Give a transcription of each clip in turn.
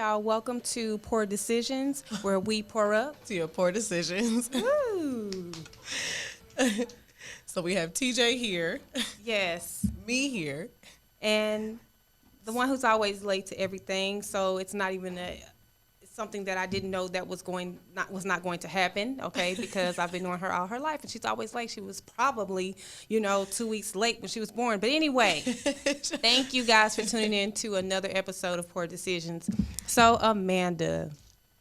y'all. Welcome to Pour Decisions, where we pour up to your poor decisions. Woo! So we have TJ here. Yes. Me here. And the one who's always late to everything, so it's not even something that I didn't know that was not going to happen, okay, because I've been knowing her all her life, and she's always late. She was probably, 2 weeks late when she was born. But anyway, thank you guys for tuning in to another episode of Poor Decisions. So, Amanda,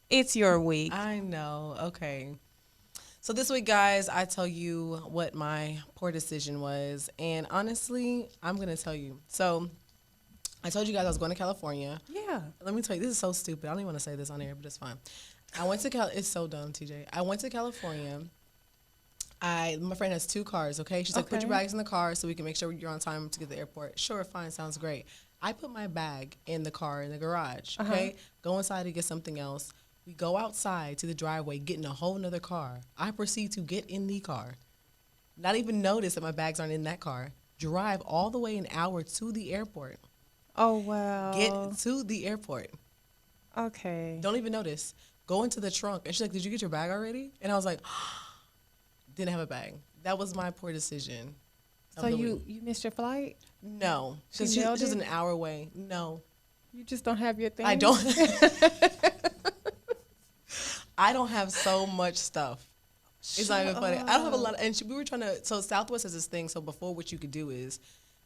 it's your week. I know. Okay. So this week, guys, I tell you what my poor decision was. And honestly, I'm going to tell you. So I told you guys I was going to California. Yeah. Let me tell you, this is so stupid. I don't even want to say this on air, but it's fine. I went to It's so dumb, TJ. I went to California. My friend has 2 cars, okay? She's like, put your bags in the car so we can make sure you're on time to get to the airport. Sure, fine, sounds great. I put my bag in the car in the garage, okay? Go inside to get something else. We go outside to the driveway, get in a whole nother car. I proceed to get in the car. Not even notice that my bags aren't in that car. Drive all the way an hour to the airport. Oh, wow. Get to the airport. Okay. Don't even notice. Go into the trunk. And she's like, did you get your bag already? And I was like, didn't have a bag. That was my poor decision. So you missed your flight? No. She's an hour away. No. You just don't have your thing? I don't. I don't have so much stuff. It's not even funny. I don't have a lot. We were trying to, so Southwest has this thing. So before, what you could do is,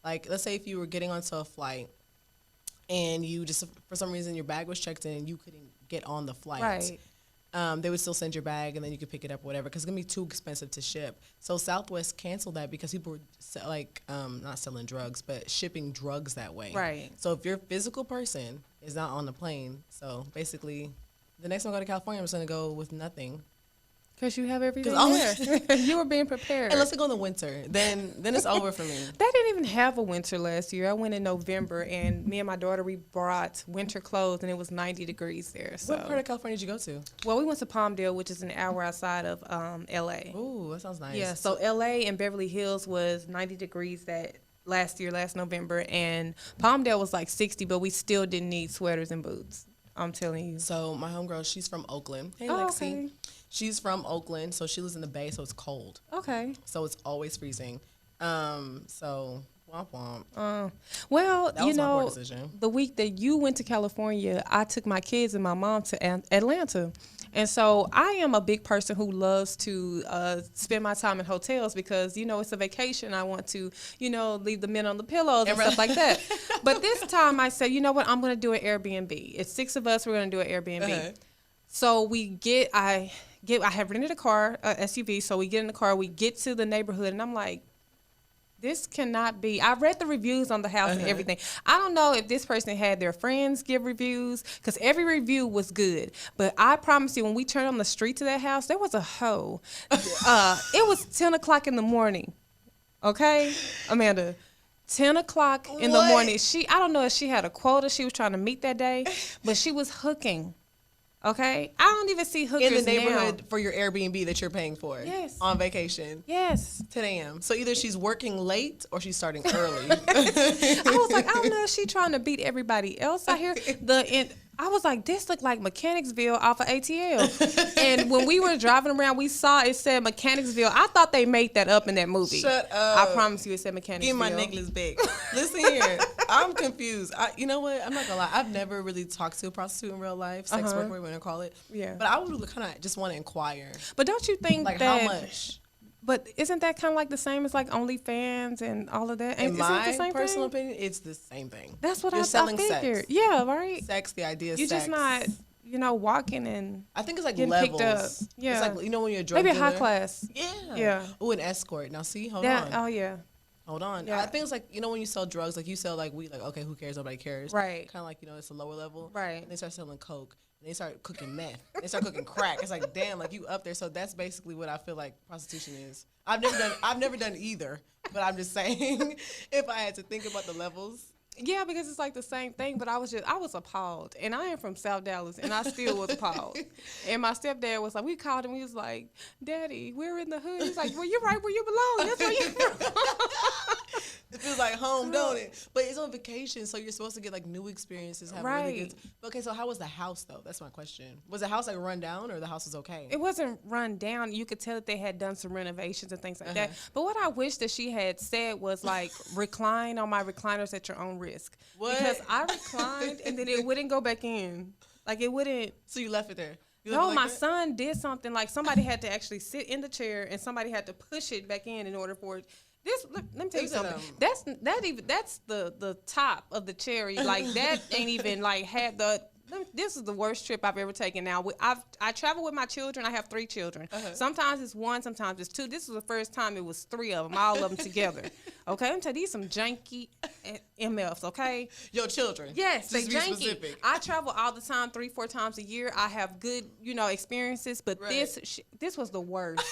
like, let's say if you were getting onto a flight and you just, for some reason, your bag was checked in and you couldn't get on the flight. Right. They would still send your bag and then you could pick it up or whatever because it's going to be too expensive to ship. So Southwest canceled that because people were, not selling drugs, but shipping drugs that way. Right. So if your physical person is not on the plane, so basically the next time I go to California, I'm just going to go with nothing. Because you have everything there. You were being prepared. Unless I go in the winter, then it's over for me. They didn't even have a winter last year. I went in November, and me and my daughter, we brought winter clothes, and it was 90 degrees there. So. What part of California did you go to? Well, we went to Palmdale, which is an hour outside of L.A. Ooh, that sounds nice. Yeah, so L.A. and Beverly Hills was 90 degrees last November, and Palmdale was like 60, but we still didn't need sweaters and boots. I'm telling you. So my homegirl, she's from Oakland. Hey, Lexi. Okay. She's from Oakland, so she lives in the Bay, so it's cold. Okay. So it's always freezing. So womp womp. Well, that was my poor decision. The week that you went to California, I took my kids and my mom to Atlanta. And so I am a big person who loves to spend my time in hotels because, it's a vacation. I want to, leave the men on the pillows and stuff like that. But this time I said, you know what, I'm going to do an Airbnb. It's 6 of us. We're going to do an Airbnb. So I have rented a car, SUV. So we get in the car, we get to the neighborhood, and I'm like, this cannot be. I read the reviews on the house and everything. I don't know if this person had their friends give reviews because every review was good. But I promise you, when we turned on the street to that house, there was a hoe. It was 10 o'clock in the morning. Okay, Amanda? 10 o'clock in the morning. I don't know if she had a quota she was trying to meet that day, but she was hooking. Okay? I don't even see hookers in the neighborhood now. For your Airbnb that you're paying for. Yes. On vacation. Yes. 10 a.m. So either she's working late or she's starting early. I was like, I don't know if she's trying to beat everybody else out here. I was like, this looked like Mechanicsville off of ATL. And when we were driving around, we saw it said Mechanicsville. I thought they made that up in that movie. Shut up. I promise you it said Mechanicsville. Give my necklace back. Listen here. I'm confused. You know what? I'm not going to lie. I've never really talked to a prostitute in real life. Sex worker, whatever you want to call it. Yeah. But I would kind of just want to inquire. But don't you think like that... how much? But isn't that kind of like the same as like OnlyFans and all of that? In my personal opinion, it's the same thing. That's what You're selling figured. Sex. Yeah, right? Sex, the idea of You're sex. just not, walking and I think it's like getting levels. picked up. Yeah. It's like, when you're a drug maybe dealer. High class. Yeah. Yeah. Oh, an escort. Now, see? Hold on. on. Oh, yeah. Hold on. Yeah. I think it's like, when you sell drugs, like you sell like weed, like, okay, who cares? Nobody cares. Right. Kind of like, it's a lower level. Right. And they start selling coke. And they start cooking meth. They start cooking crack. It's like, damn, like you up there. So that's basically what I feel like prostitution is. I've never done either, but I'm just saying if I had to think about the levels. Yeah, because it's like the same thing, but I was appalled. And I am from South Dallas, and I still was appalled. And my stepdad was like, we called him, he was like, Daddy, we're in the hood. He's like, well, you're right where you belong. That's where you It feels like home, don't it? But it's on vacation, so you're supposed to get like new experiences. Have really good. Okay, so how was the house though? That's my question. Was the house like run down, or the house was okay? It wasn't run down. You could tell that they had done some renovations and things like that. But what I wish that she had said was like, recline on my recliners at your own risk. What? Because I reclined and then it wouldn't go back in. Like it wouldn't. So you left it there? No, my son did something like somebody had to actually sit in the chair and somebody had to push it back in order for it. Let me tell you something. That's the top of the cherry. Like that ain't even like had the. This is the worst trip I've ever taken. Now I travel with my children. I have 3 children. Sometimes it's 1, sometimes it's 2. This was the first time it was 3 of them, all of them together. Okay, I'm telling you, these some janky MFs. Okay, your children. Yes, they janky. Specific. I travel all the time, 3-4 times a year. I have good, experiences, but this was the worst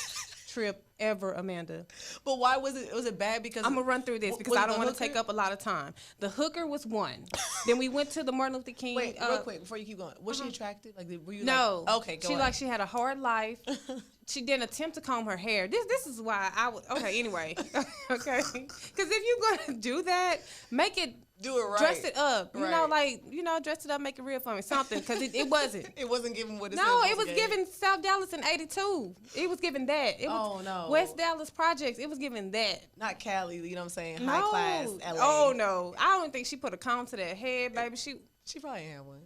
trip ever, Amanda. But why was it? Was it bad? Because I'm gonna run through this because I don't want to take up a lot of time. The hooker was one. Then we went to the Martin Luther King. Wait, real quick before you keep going. Was she attractive? Like, were you? No. Like, okay, go on. She had a hard life. She didn't attempt to comb her hair. This is why I would. Okay, anyway. Okay, because if you're gonna do that, make it. Do it right. Dress it up. Dress it up, make it real for me. Something, because it wasn't. It wasn't giving what it No, it was giving South Dallas in 82. It was giving that. It was no. West Dallas Projects. It was giving that. Not Cali, you know what I'm saying? High class LA. Oh, no. I don't think she put a comb to that head, baby. She probably had one.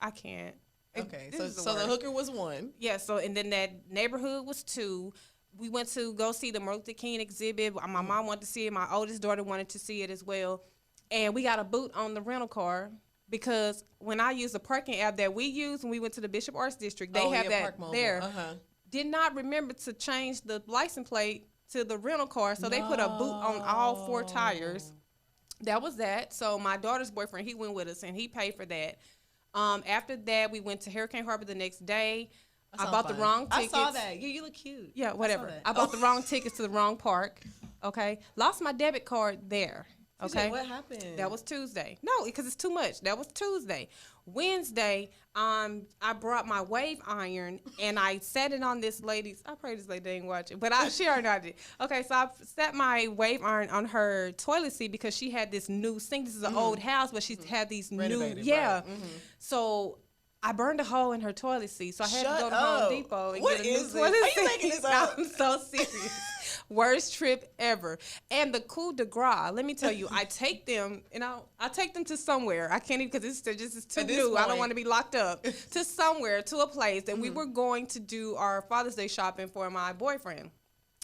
I can't. Okay, so the hooker was 1. Yeah, and then that neighborhood was 2. We went to go see the Martin Luther King exhibit. My mom wanted to see it. My oldest daughter wanted to see it as well. And we got a boot on the rental car because when I used the parking app that we used when we went to the Bishop Arts District, they have that there. Did not remember to change the license plate to the rental car, so they put a boot on all 4 tires. That was that. So my daughter's boyfriend, he went with us, and he paid for that. After that, we went to Hurricane Harbor the next day. I bought the wrong tickets. I saw that. You look cute. Yeah, whatever. I bought the wrong tickets to the wrong park. Okay. Lost my debit card there. Okay. What happened? That was Tuesday. No, because it's too much. That was Tuesday. Wednesday, I brought my wave iron and I set it on this lady's. I pray this lady didn't watch it, but she already know I did. Okay, so I set my wave iron on her toilet seat because she had this new sink. This is an old house, but she had these renovated, new, right. So I burned a hole in her toilet seat, so I had to go to Home Depot and get a new toilet seat. Are you making this up? I'm so serious. Worst trip ever. And the coup de grace, let me tell you, I take them to somewhere. I can't even, because it's too new. I don't want to be locked up. To somewhere, to a place that we were going to do our Father's Day shopping for my boyfriend,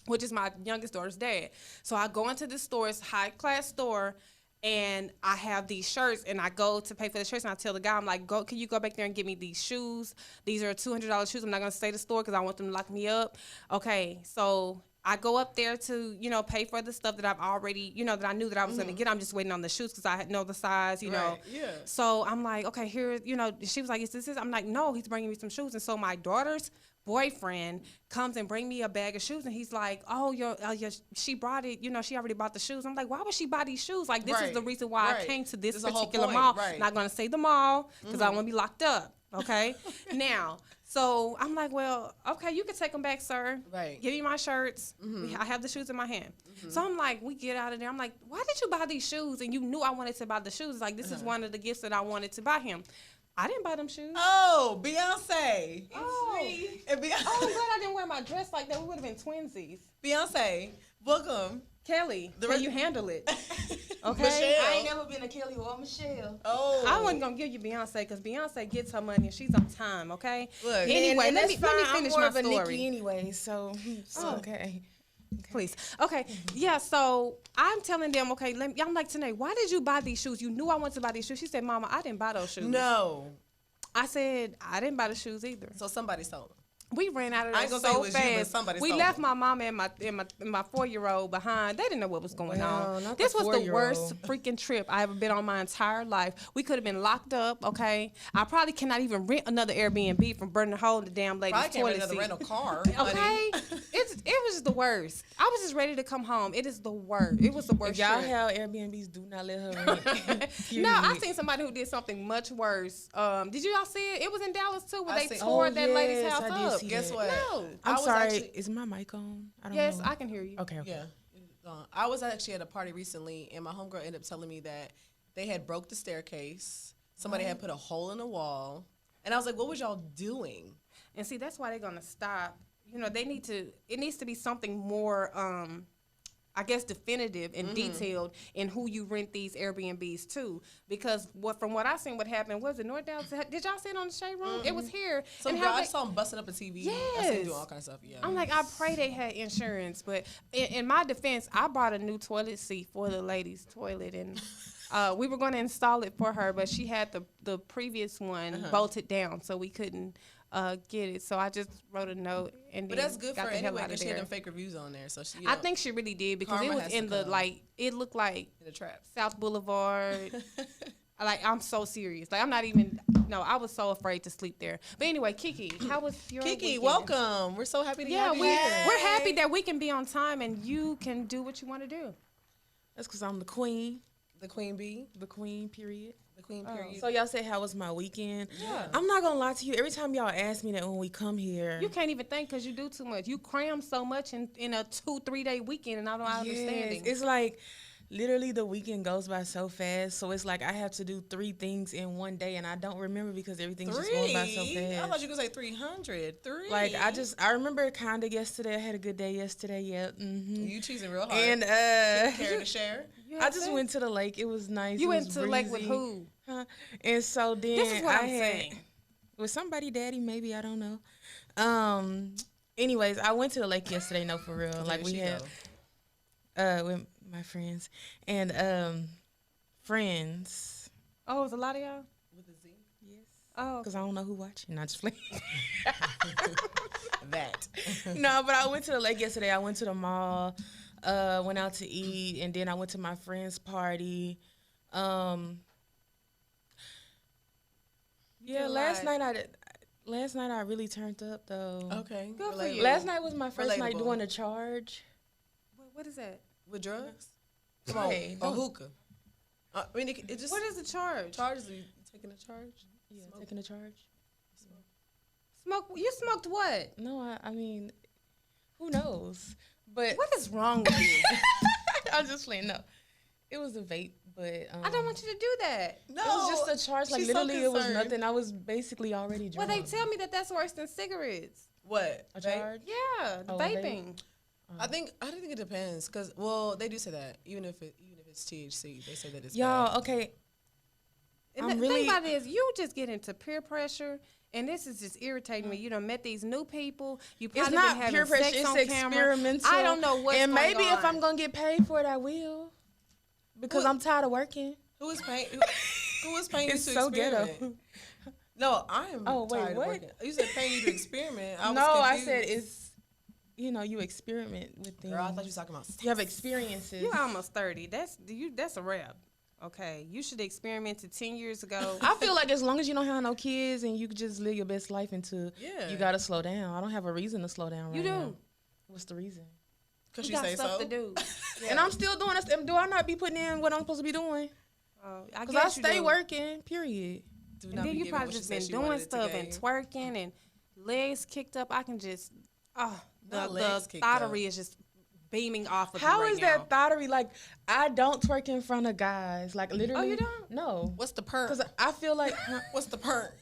which is my youngest daughter's dad. So I go into this store, it's a high-class store, and I have these shirts, and I go to pay for the shirts, and I tell the guy, I'm like, can you go back there and get me these shoes? These are $200 shoes. I'm not going to stay at the store because I want them to lock me up. Okay, so I go up there to, pay for the stuff that I've already, that I knew that I was going to get. I'm just waiting on the shoes because I know the size, Right, yeah. So I'm like, okay, here, she was like, is this? I'm like, no, he's bringing me some shoes. And so my daughter's boyfriend comes and bring me a bag of shoes, and he's like, she brought it, she already bought the shoes. I'm like, why would she buy these shoes? Like, this is the reason why I came to this particular mall. Right. Not going to say the mall because I want to be locked up. Okay. Now, so I'm like, well, okay, you can take them back, sir. Right. Give me my shirts. I have the shoes in my hand. So I'm like, we get out of there. I'm like, why did you buy these shoes? And you knew I wanted to buy the shoes. Like, this is one of the gifts that I wanted to buy him. I didn't buy them shoes. Oh, Beyonce. I'm glad I didn't wear my dress like that. We would have been twinsies. Beyonce, book them. Kelly, can you handle it? Okay. Michelle. I ain't never been a Kelly or a Michelle. Oh. I wasn't going to give you Beyonce because Beyonce gets her money and she's on time, okay? Look, anyway, let me finish I'm more my of a story. Nikki anyway, so it's okay. Please. Okay. Yeah, so I'm telling them, okay, I'm like, Tanae, why did you buy these shoes? You knew I wanted to buy these shoes. She said, Mama, I didn't buy those shoes. No. I said, I didn't buy the shoes either. So somebody sold them. We ran out of there so fast. We left my mama and my 4-year-old behind. They didn't know what was going on. This was the worst freaking trip I ever been on my entire life. We could have been locked up. Okay, I probably cannot even rent another Airbnb from burning a hole in the damn lady's toilet seat. Rental car. Okay, it was just the worst. I was just ready to come home. It is the worst. It was the worst. If y'all trip. have Airbnbs, do not let her rent. No, I seen somebody who did something much worse. Did you all see it? It was in Dallas too, where they tore that lady's house up. Guess what? No. I'm sorry. Is my mic on? I don't know. I can hear you. Okay. Yeah. I was actually at a party recently, and my homegirl ended up telling me that they had broke the staircase. Somebody had put a hole in the wall, and I was like, "What was y'all doing?" And see, that's why they're gonna stop. You know, they need to. It needs to be something more, I guess, definitive and detailed in who you rent these Airbnbs to. Because from what I seen, what happened was it North Dallas. Did y'all see it on the Shade Room? It was here. So girl, I saw them busting up a TV. I seen them doing all kinds of stuff. Yeah. I'm like, I pray they had insurance, but in my defense, I bought a new toilet seat for the ladies' toilet, and we were going to install it for her, but she had the previous one bolted down, so we couldn't get it. So I just wrote a note, and but then that's good for her anyway because she had them fake reviews on there. So she, I think she really did because it was in the it looked like in the trap. South Boulevard. Like, I'm so serious. Like, I'm not even. No, I was so afraid to sleep there. But anyway, Kiki, how was your Kiki, weekend? welcome. We're so happy to have you here. We're happy that we can be on time and you can do what you want to do. That's because I'm the queen. The queen bee. The queen, period. The queen period. So y'all say, how was my weekend? Yeah. I'm not going to lie to you. Every time y'all ask me that when we come here. You can't even think because you do too much. You cram so much in a 2-3 day weekend, and I don't understand it. It's like literally the weekend goes by so fast. So it's like I have to do 3 things in one day, and I don't remember because everything's just going by so fast. I thought you were going to say 300. 3. Like, I remember kind of yesterday. I had a good day yesterday. Yeah. Mm-hmm. You cheesing real hard. And care to share? I just went to the lake. It was nice. You went to the lake with who? And so then this is what I'm saying. With somebody, daddy, maybe, I don't know. Anyways, I went to the lake yesterday. No, for real. Like we had with my friends and friends. Oh, it was a lot of y'all? With a Z? Yes. Oh, because I don't know who watching. I just play. That. No, but I went to the lake yesterday. I went to the mall. Went out to eat, and then I went to my friend's party. Yeah, last night I really turned up though. Okay. Good for you. Last night was my first night doing a charge. what is that? With drugs? Hey, or hookah? I mean, it just. What is the charge? Charges? Are you taking a charge? Yeah, taking a charge. Smoke? You smoked what? No, I mean, who knows? But What is wrong with you? I'm just playing. No, it was a vape, but I don't want you to do that. No. it was just a charge. Like she's so literally, it was concerned. nothing. I was basically already Well, drunk. they tell me that that's worse than cigarettes. What? a charge. Yeah, Oh, vaping. I think it depends because they do say that even if it's THC they say that it's Y'all, bad. okay. And I'm the really- thing about it is, you just get into peer pressure, and this is just irritating me. You done met these new people. You It's probably not been having peer pressure. sex It's on camera. experimental. I don't know what's and going maybe if on. I'm gonna get paid for it, I will, because I'm tired of working. Who is paying? Who is paying It's you to so experiment? ghetto. No, I am Oh, wait, tired what? of working. You said paying you to experiment. I was No, I confused. said it's, you experiment with things. Girl, I thought you was talking about. You have experiences. You're almost 30. That's a wrap. Okay, you should have experimented 10 years ago. I feel like as long as you don't have no kids and you can just live your best life until Yeah. you gotta slow down. I don't have a reason to slow down right You do. now. What's the reason? Because You you got say stuff so. to do. And I'm still doing this. Do I not be putting in what I'm supposed to be doing? I Because I guess you stay do. working, period. Do And not then be you giving probably what she just said been she doing wanted stuff today. and twerking and legs kicked up. I can just, Not the legs kicked thottery is just beaming off of How you right is now. that thottery? Like, I don't twerk in front of guys. Like, literally. Oh, you don't? No. What's the perk? Because I feel like, What's the perk?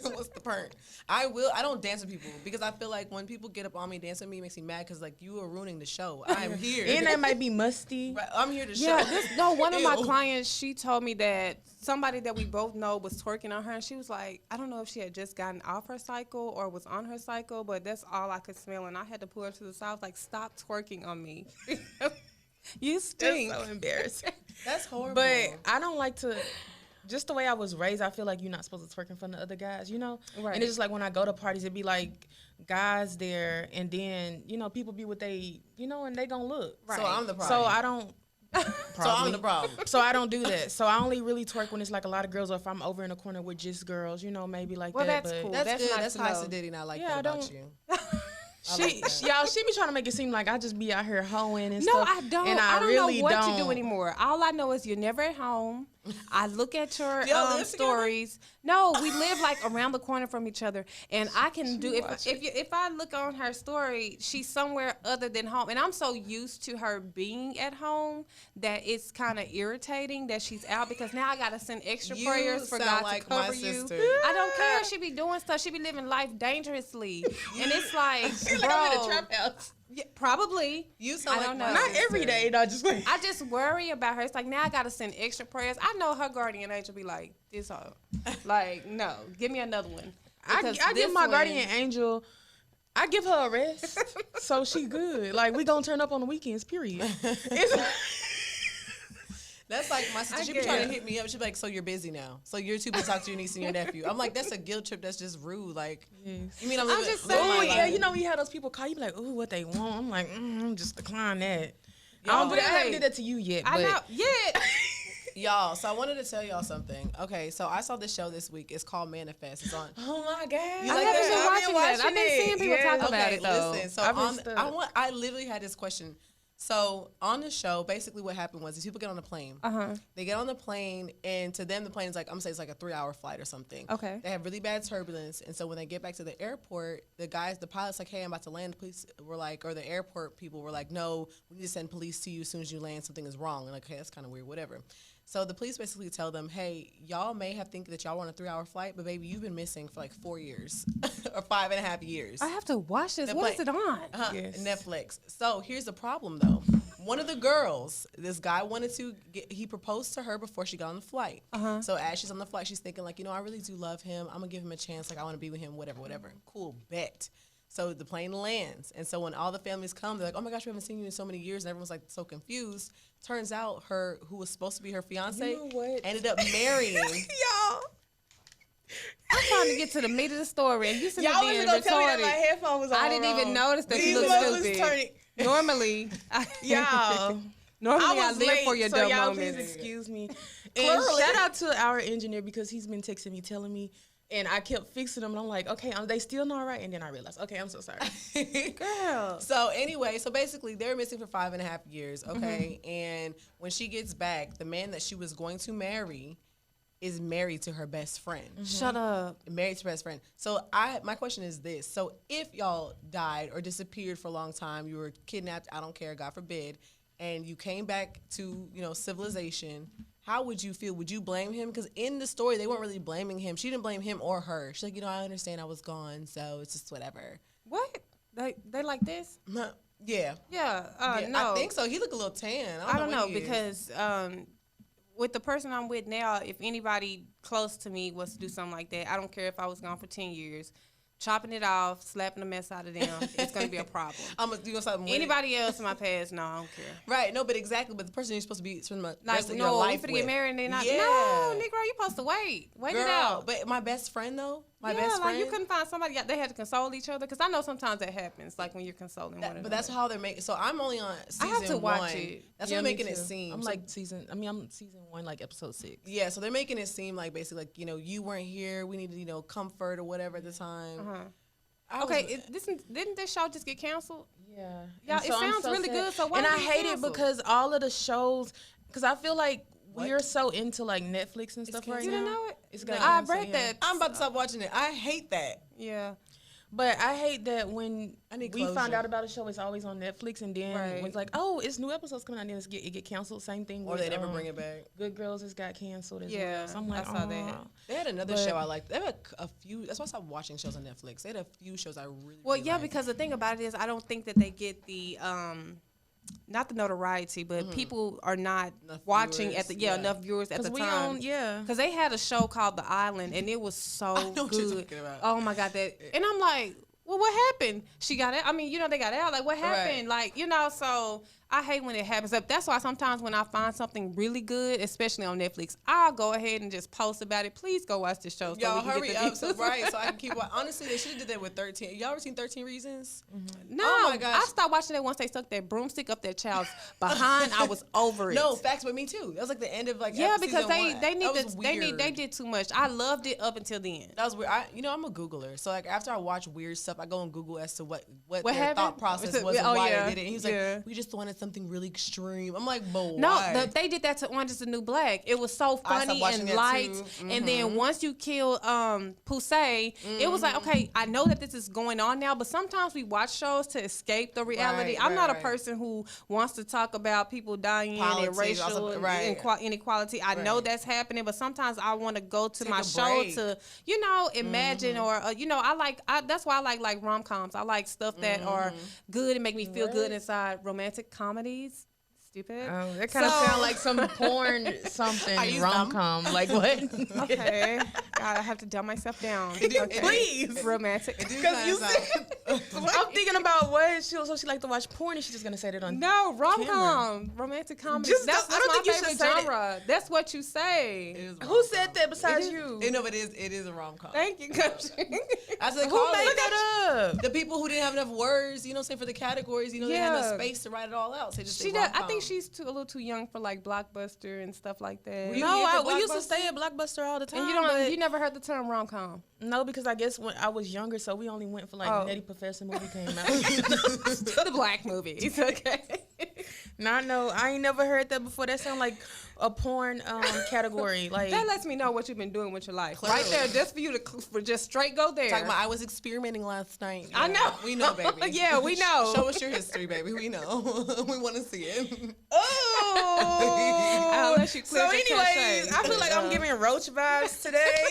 What's the perk? I don't dance with people because I feel like when people get up on me dancing with me, it makes me mad because like you are ruining the show. I'm here. and that might be musty. Right, I'm here to Yeah, show. one of my Ew. clients, she told me that somebody that we both know was twerking on her, and she was like, I don't know if she had just gotten off her cycle or was on her cycle, but that's all I could smell, and I had to pull her to the side. I was like, stop twerking on me. You stink. That's so embarrassing. That's horrible. But I don't like to. Just the way I was raised, I feel like you're not supposed to twerk in front of other guys, Right. And it's just like when I go to parties, it'd be like guys there, and then people be with they, and they gonna look. Right. So I'm the problem. So I don't. So I'm the problem. So I don't do that. So I only really twerk when it's like a lot of girls, or if I'm over in a corner with just girls, maybe like Well, that. that's but cool. That's That's good. nice That's to high know. sedity, and I like Yeah, that I about don't- you. She be trying to make it seem like I just be out here hoeing and No, stuff. I don't. And I don't really know what you do anymore. All I know is you're never at home. I look at your Y'all live stories. No, we live like around the corner from each other, and I can do if I look on her story, she's somewhere other than home, and I'm so used to her being at home that it's kind of irritating that she's out because now I gotta send extra prayers for God to cover you. I don't care. She be doing stuff. She be living life dangerously, and it's like, bro, I'm in a trap house. Yeah, probably. You sound I like don't my know. Not sister. every day, no, just like. I just worry about her. It's like now I gotta send extra prayers. I know her guardian angel be like, this hoe. Like, no, give me another one. I Because give this my one- guardian angel. I give her a rest, so she good. Like we gonna turn up on the weekends. Period. That's like my sister. I She be get trying it. to hit me up. She be like, so you're busy now. So you're too busy to talk to your niece and your nephew. I'm like, that's a guilt trip. That's just rude. Like, you mean I'm living, just living my saying. Oh yeah, life. you know we had those people call you be like, ooh, what they want. I'm like, just decline that. Y'all, I don't do that. I haven't really? did that to you yet. I but know. Yeah. y'all, so I wanted to tell y'all something. Okay, so I saw this show this week. It's called Manifest. It's on. Oh my god, You I like haven't that? been watching that. I've been seeing people talk about Okay, it though. listen. So I've been on, stuck. I literally had this question. So on the show, basically what happened was these people get on the plane. They get on the plane, and to them the plane is like, I'm gonna say it's like a 3-hour flight or something. Okay. They have really bad turbulence, and so when they get back to the airport, the pilot's like, hey, I'm about to land. The police were like, or the airport people were like, no, we need to send police to you as soon as you land. Something is wrong. And like, okay, that's kind of weird. Whatever. So the police basically tell them, hey, y'all may have think that y'all were on a 3-hour flight, but baby, you've been missing for like 4 years or 5.5 years. I have to watch this. The What is plane- it on? Yes. Netflix. So here's the problem though. One of the girls, this guy wanted to he proposed to her before she got on the flight. So as she's on the flight, she's thinking like, I really do love him. I'm gonna give him a chance. Like I want to be with him, whatever. Cool, bet. So the plane lands. And so when all the families come, they're like, oh my gosh, we haven't seen you in so many years. And everyone's like so confused. Turns out who was supposed to be her fiance, You know what? ended up marrying. y'all. I'm trying to get to the meat of the story, and you said Y'all being was gonna tell me that retarded. my headphone was all I didn't even wrong. notice that These you look mugs was stupid. turning- Normally, Y'all. normally I was live late, for your so dumb y'all moments. please excuse me. And Clearly. shout out to our engineer because he's been texting me, telling me, and I kept fixing them, and I'm like, okay, they still not right, and then I realized, okay, I'm so sorry. Girl. So anyway, so basically they're missing for 5.5 years, okay? And when she gets back, the man that she was going to marry is married to her best friend. Shut up. Married to her best friend. So my question is this. So if y'all died or disappeared for a long time, you were kidnapped, I don't care, God forbid, and you came back to, civilization, how would you feel? Would you blame him? Because in the story, they weren't really blaming him. She didn't blame him or her. She's like, I understand I was gone, so it's just whatever. What? They like this? Yeah. Yeah. Yeah, No. I think so. He look a little tan. I don't what know he is. because with the person I'm with now, if anybody close to me was to do something like that, I don't care if I was gone for 10 years, chopping it off, slapping the mess out of them, it's going to be a problem. You gonna something with Anybody else in my past, no, I don't care. Right, no, but exactly. But the person you're supposed to be spending the Like, rest of your no, we life finna with. get married and then Yeah. no, Negro, you supposed to wait. Wait Girl, it out. but my best friend though, my yeah, best like friend. you couldn't find somebody they had to console each other because I know sometimes that happens, like when you're consoling one another. But that's how they're making. So I'm only on season I have to watch 1. it. That's Yeah, what me they're making it too. seem. I'm So- I'm season 1, like episode 6. yeah. So they're making it seem like basically like you weren't here. We needed comfort or whatever at the time. I Okay, was- didn't this show just get canceled? Yeah. Yeah, And it I'm sounds really sad. good, so why and did I it get hate it canceled? because all of the shows, because I feel like What? we're so into like Netflix and stuff right You now. didn't know it? It's got I canceled, read yeah. that. I'm about to stop watching it. I hate that. Yeah. But I hate that when I need we find closure. out about a show, it's always on Netflix, and then Right. when it's like, oh, it's new episodes coming out, and then it get canceled. Same thing. Or with, they never bring it back. Good Girls has got canceled as Yeah, well. So I'm like, I saw that. "Aw." They had another But- show I liked. They had a few. That's why I stopped watching shows on Netflix. They had a few shows I really. Well, really yeah, liked. because the thing about it is, I don't think that they get the not the notoriety, but people are not Enough watching viewers, at the yeah. enough viewers at the we time. on, yeah. Because they had a show called The Island, and it was so I know what you're good. talking about. Oh my god, that! And I'm like, well, what happened? She got out. I mean, they got out. Like, what happened? Right. Like, so I hate when it happens. That's why sometimes when I find something really good, especially on Netflix, I'll go ahead and just post about it. Please go watch this show. So Y'all we can hurry get the up, so, views. right? So I can keep. Honestly, they should have did that with 13. Y'all ever seen 13 Reasons? No, Oh my gosh. I stopped watching it once they stuck that broomstick up their child's behind. I was over it. No, facts, but me too. That was like the end of like. yeah, season because one. they That was they weird. did too much. I loved it up until the end. That was weird. I'm a Googler, so like after I watch weird stuff, I go and Google as to what their happened? thought process was and Oh, why yeah. they did it. And he was Yeah. like, we just wanted something really extreme. I'm like, but No, why? they did that to Orange is the New Black. It was so funny and light. And then once you kill Poussey, it was like, okay, I know that this is going on now, but sometimes we watch shows to escape the reality. I'm not a person who wants to talk about people dying and racial inequality. I know that's happening, but sometimes I want to go to my show to, imagine or, that's why I like rom-coms. I like stuff that are good and make me feel good inside. Romantic comedies. Stupid. Oh, that kind of sound like some porn something rom-com. Like what? Okay. God, I have to dumb myself down. Please. Romantic. Because you said, I'm thinking about what she like to watch porn and she's just going to say that on No, rom-com. Romantic comedy. That's my favorite genre. That's what you say. Who said that besides you? No, but it is a rom-com. Thank you, Coach. I said, who made that up? The people who didn't have enough words, for the categories, they had enough space to write it all out. So just say rom-com. I think she's a little too young for like Blockbuster and stuff like that. We used to stay at Blockbuster all the time. And you never heard the term rom-com? No, because I guess when I was younger, so we only went for like Nutty Professor movie came out. The black movies, okay. No, I ain't never heard that before. That sound like a porn category. Like that lets me know what you've been doing with your life. Clearly. Right there, just for you to just straight go there. Talking about I was experimenting last night. I know. We know, baby. Yeah, we know. Show us your history, baby. We know. We want to see it. Oh. I'll let you clear. So anyways, I feel like I'm giving Roach vibes today.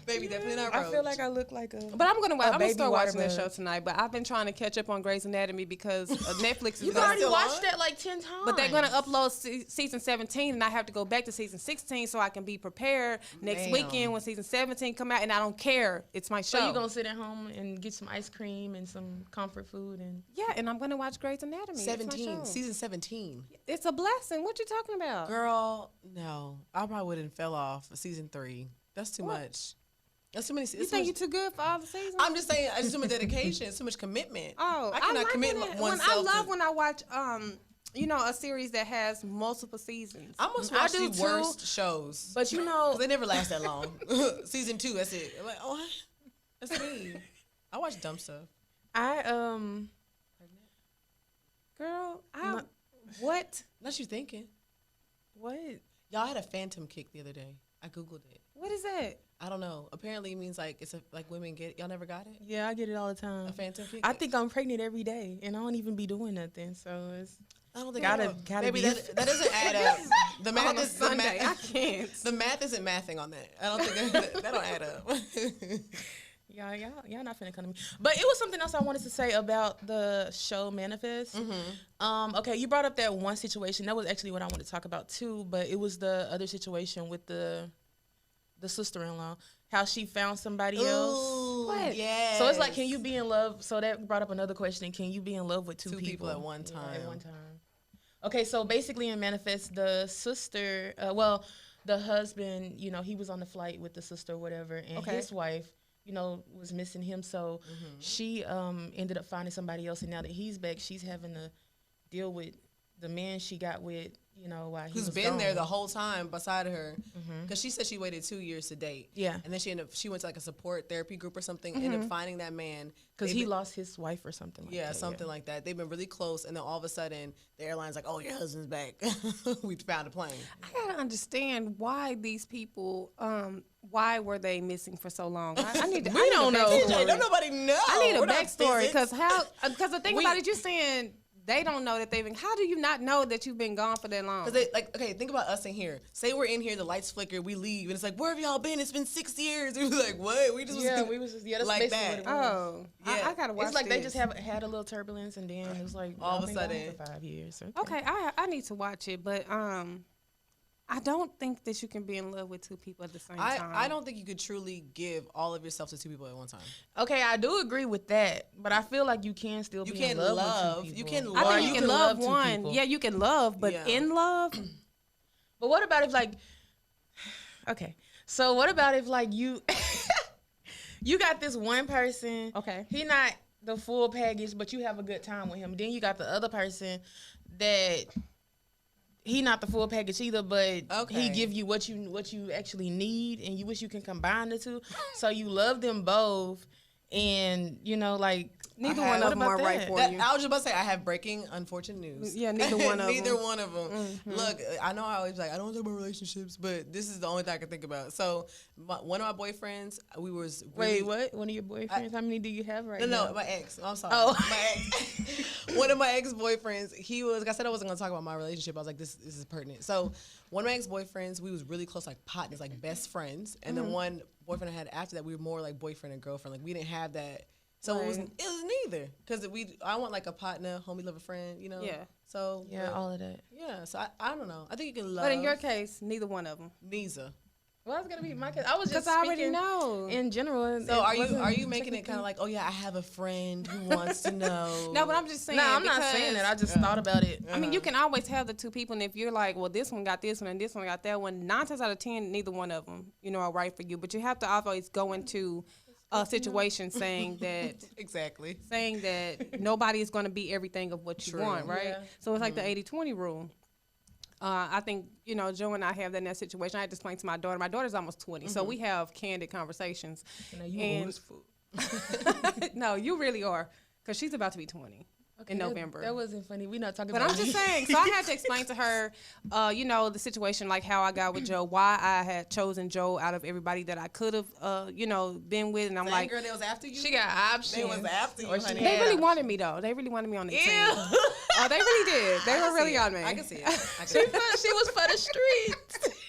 Baby, definitely not Roach. I feel like I look like a. But I'm gonna start watching this bug. show tonight. But I've been trying to catch up on Grey's Anatomy because Netflix is. You've already watched that like 10 times. But they're gonna upload season 17, and I have to go back to season 16 so I can be prepared next weekend when season 17 come out. And I don't care. It's my show. So you gonna sit at home and get some ice cream and some comfort food and. Yeah, and I'm gonna watch Grey's Anatomy. 17, season 17. It's a blessing. What you talking about, girl? No, I probably wouldn't fell off for season 3. That's too much. That's too many. You think you're too good for all the seasons? I'm just saying, it's too much dedication. It's too much commitment. Oh, I cannot commit oneself. I love when I watch, a series that has multiple seasons. I almost watch the worst shows, but they never last that long. Season 2, that's it. I'm like, oh, that's me. I watch dumb stuff. Girl, what? Unless you thinking. What? Y'all had a phantom kick the other day. I googled it. What is that? I don't know. Apparently, it means like like women get. Y'all never got it? Yeah, I get it all the time. A phantom kick. I think I'm pregnant every day, and I don't even be doing nothing. So it's. I don't think gotta baby, be. that doesn't add up. The math on is Sunday. I can't. The math isn't mathing on that. I don't think that don't add up. Y'all not finna come to me. But it was something else I wanted to say about the show Manifest. Mm-hmm. Okay, you brought up that one situation. That was actually what I wanted to talk about too. But it was the other situation with the sister-in-law, how she found somebody else. What? Yeah. So it's like, can you be in love? So that brought up another question. Can you be in love with two people at one time? Yeah, at one time. Okay, so basically in Manifest, the sister, the husband, he was on the flight with the sister or whatever, and his wife, was missing him. So she ended up finding somebody else, and now that he's back, she's having to deal with the man she got with, while he was been gone. there the whole time beside her, because she said she waited 2 years to date. Yeah, and then she went to like a support therapy group or something. Ended up finding that man because he lost his wife or something. Like that. They've been really close, and then all of a sudden the airline's like, "Oh, your husband's back. We found a plane." I gotta understand why these people. Why were they missing for so long? I need to. We don't know. Don't nobody know. I need a backstory because the thing about it, you're saying. They don't know that they've been. How do you not know that you've been gone for that long? Because think about us in here. Say we're in here, the lights flicker, we leave, and it's like, where have y'all been? It's been 6 years. We was like, what? We was just that's like basically that. What it was. Oh, yeah. I gotta watch. It's like this. they just had a little turbulence, and then it was like all of a sudden for 5 years. Okay, I need to watch it, but I don't think that you can be in love with two people at the same time. I don't think you could truly give all of yourself to two people at one time. Okay, I do agree with that, but I feel like you can still be in love with two people. You can love. I think you can love one. People. Yeah, you can love, but in love. But what about if okay, so what about if you you got this one person, okay, he not the full package, but you have a good time with him. Then you got the other person that he not the full package either, but he give you what you actually need, and you wish you can combine the two. So you love them both, and you know, like neither one of them are right for you. I was just about to say I have breaking unfortunate news. Yeah, neither one of them. Neither one of them. Mm-hmm. Look, I know I always like I don't want to talk about relationships, but this is the only thing I can think about. So one of my boyfriends, we was really, wait, what? One of your boyfriends? How many do you have right now? No, my ex. I'm sorry. Oh, my ex. One of my ex-boyfriends. He was. Like I said, I wasn't gonna talk about my relationship. I was like, this is pertinent. So one of my ex-boyfriends, we was really close, like partners, like best friends. And then one boyfriend I had after that, we were more like boyfriend and girlfriend. Like we didn't have that. So it was neither, because I want like a partner, homie, love a friend, you know. Yeah. So yeah, all of that. Yeah. So I don't know. I think you can love. But in your case, neither one of them. Neither. Well, that's gonna be my case. I was just I already know in general. So are you making it kind of like, oh yeah, I have a friend who wants to know? No, but I'm just saying. No, I'm not saying that. I just thought about it. I mean, you can always have the two people, and if you're like, well, this one got this one and this one got that one, 9 times out of 10, neither one of them, you know, are right for you. But you have to always go into a situation saying that saying that nobody is going to be everything of what you want, right? Yeah. So it's like the 80-20 rule. I think, you know, Joe and I have that in that situation. I had to explain to my daughter. My daughter's almost 20, so we have candid conversations. Now you old as fuck. No, you really are, because she's about to be 20. In November. That wasn't funny. We're not talking but about I'm just saying. So I had to explain to her, you know, the situation, like how I got with Joe, why I had chosen Joe out of everybody that I could have, you know, been with. And I'm like, girl that was after you? She got options. They was after you, honey. They really wanted me, though. They really wanted me on their team. Oh, they really did. They were really on me. I can see it. She was for the streets.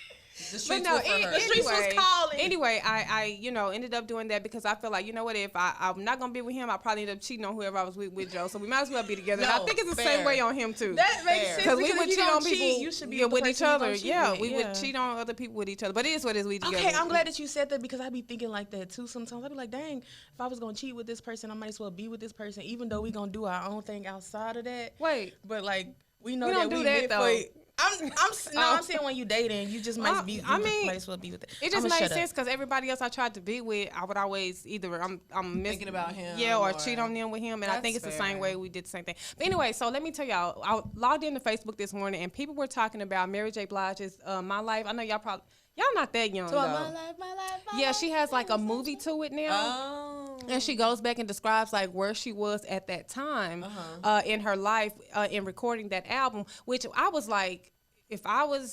The streets were for her. The streets was calling. Anyway, I you know, ended up doing that because I feel like, you know what, if I'm not going to be with him, I probably end up cheating on whoever I was with Joe. So we might as well be together. And I think it's the same way on him, too. That makes sense. Because we would cheat on people you should be with each other. Yeah, we would cheat on other people with each other. But it is what it is. We together. Okay, I'm glad that you said that because I be thinking like that, too, sometimes. I be like, dang, if I was going to cheat with this person, I might as well be with this person, even though we going to do our own thing outside of that. Wait. But, like, we know we that don't do that, though. I'm saying when you dating, you just might might as well be with it. It just made sense because everybody else I tried to be with, I would always either I'm thinking about him, or cheat on them with him, and I think it's the same way we did the same thing. But anyway, so let me tell y'all, I logged into Facebook this morning and people were talking about Mary J. Blige's My Life. I know y'all not that young though. My life. Yeah, she has like a movie to it now. Oh. And she goes back and describes like where she was at that time in her life in recording that album, which I was like,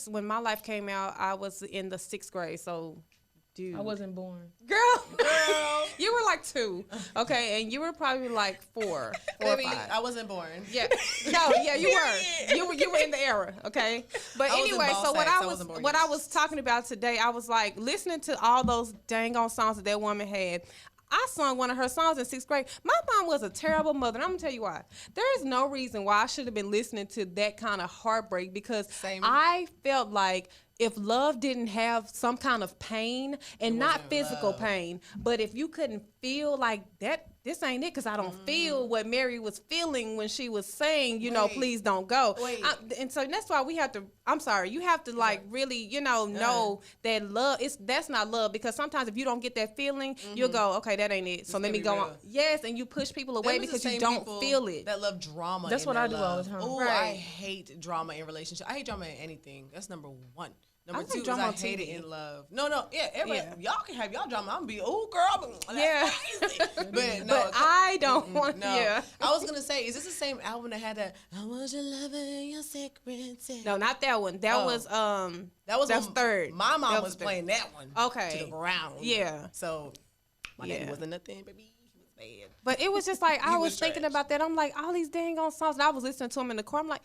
when My Life came out, I was in the 6th grade. So, dude. I wasn't born. Girl. You were like 2. Okay. And you were probably like 4 Maybe or 5. I wasn't born. Yeah. No, yeah, you were. You were in the era. Okay. But anyway, so what I was talking about today, I was like listening to all those dang on songs that woman had. I sung one of her songs in 6th grade. My mom was a terrible mother, and I'm going to tell you why. There is no reason why I should have been listening to that kind of heartbreak because I felt like if love didn't have some kind of pain and not physical pain, but if you couldn't feel like that, this ain't it because I don't feel what Mary was feeling when she was saying, you know, please don't go. And so that's why we have to, you have to like really, you know that love, that's not love because sometimes if you don't get that feeling, you'll go, okay, that ain't it. So let me go on. Yes, and you push people away because you don't feel it. That love drama. That's what I do all the time. Oh, I hate drama in relationships. I hate drama in anything. That's number 1. Number 2 is I hate it in love. No, y'all can have y'all drama. I'm gonna be, girl. But I don't want. No, I was gonna say, is this the same album that had that? I was your lover, your secret. No, not that one. That was that's 3rd. My mom was playing that one. Okay. To the ground. Yeah. So my name wasn't nothing, baby. He was bad. But it was just like I was thinking about that. I'm like, all these dang on songs. And I was listening to them in the car. I'm like,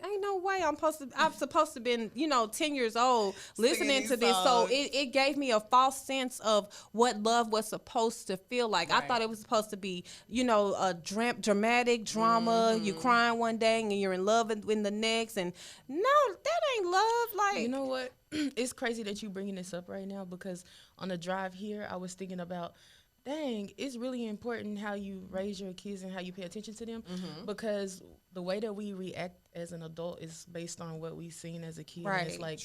ain't no way I'm supposed to been 10 years old listening to this. So it gave me a false sense of what love was supposed to feel like. I thought it was supposed to be a dramatic drama. You crying one day and you're in love in the next, and no, that ain't love. Like, you know what, it's crazy that you bringing this up right now because on the drive here I was thinking about, dang, it's really important how you raise your kids and how you pay attention to them because the way that we react as an adult is based on what we've seen as a kid. Right. And it's like,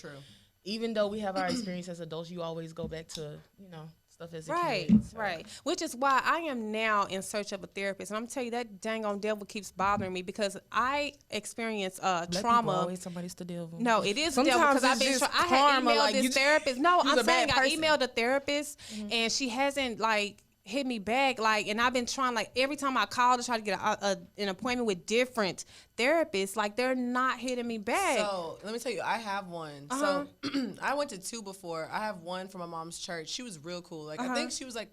even though we have our experience as adults, you always go back to, stuff as a kid. So. Right. Which is why I am now in search of a therapist. And I'm telling you, that dang on devil keeps bothering me because I experience trauma. Always somebody's the devil. No, it is the devil because I had emailed this therapist. No, I'm saying I emailed a therapist and she hasn't hit me back, like, and I've been trying, like, every time I call to try to get an appointment with different therapists, like, they're not hitting me back. So let me tell you, I have one. So I went to 2 before. I have one from my mom's church. She was real cool. Like, I think she was like,